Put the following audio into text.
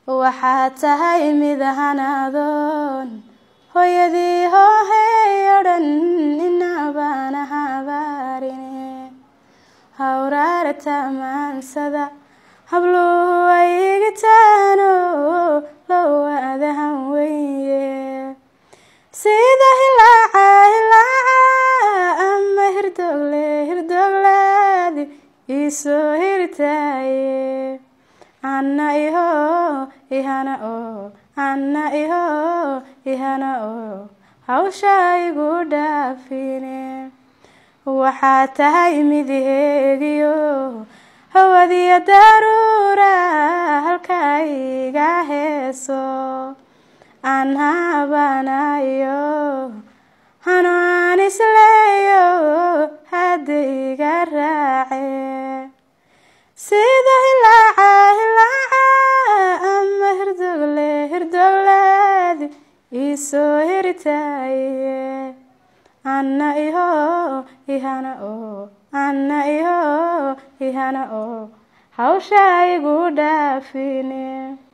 waxaad tahay mid hanadoon hooyadii hoohey odhan inabana habaarine hawraarta maansada habluhu ay igitaano lowadahan weye sida hilaaca ama hirdogleedi isoo hirtaaye anna iho ihana hawsha igu dhaafine waxaad tahay mid heegiyo hawadiya daruura halka iga heeso aan habanayo hano aan isleeyo hadda iga raace sida hilaaca ama hirdogleedi isoo hirtaaye anna iho ihana hawsha igu dhaafine